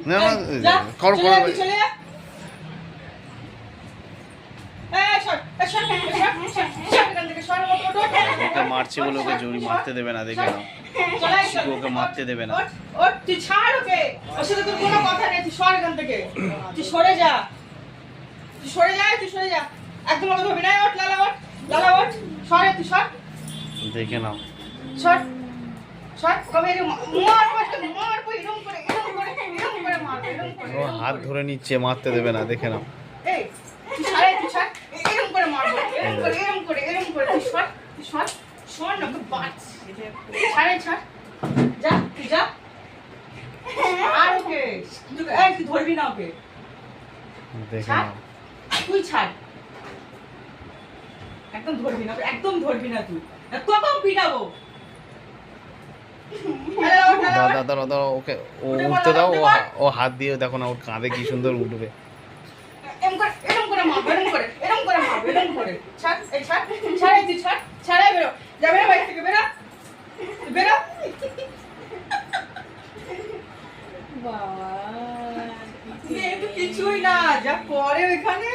না না কর কর চলে যা ওকে মারছে বলে ওকে জোরি মারতে দেবে না, দেখে নাও শিখু ওকে মারতে দেবে না। তুই ছাড় ওকে, ওর সাথে তোর কোনো কথা নেই, তুই সর এখান থেকে, তুই সরে যা, তুই সরে যা, তুই সরে যা, একদম ওকে ধরবি না। ওঠ লালা, ওঠ লালা, ওঠ, সরে, তুই সর, দেখে নাও সর সর, কবে মার পাশে মার কই এরকম করে এরকম করে এরকম করে মার, এরকম করে ও হাত ধরে নিচ্ছে, মারতে দেবে না, দেখে নাও। এই তুই ছাড়ে, তুই ছাড়, এরকম করে মারবো, এরকম করে এরকম করে এরকম করে, তুই সর, তুই সর, সর না তো বাচ, ছাড়ে, ছাড়, যা তুই যা। আর ওকে এই তুই ধরবি না ওকে, দেখে ছাড়, নাও তুই ছাড়, একদম ধরবি না, একদম ধরবি না তুই, তোকেও পিটাবো। দাদা দাদা দাদা ওকে ও উঠতে দাও, ও হাত দিয়ে দেখো না ওর কাঁধে কি সুন্দর উঠবে। এরকম করে মারবো, এরকম করে এরকম করে মারবো, এরকম করে ছাড়, এই ছাড়, ছাড়াই তুই ছাড়, ছাড়াই বেরো, যাবে না বাইরে থেকে, বেরো বেরো। বাবা কিছুই না যা করে ওইখানে।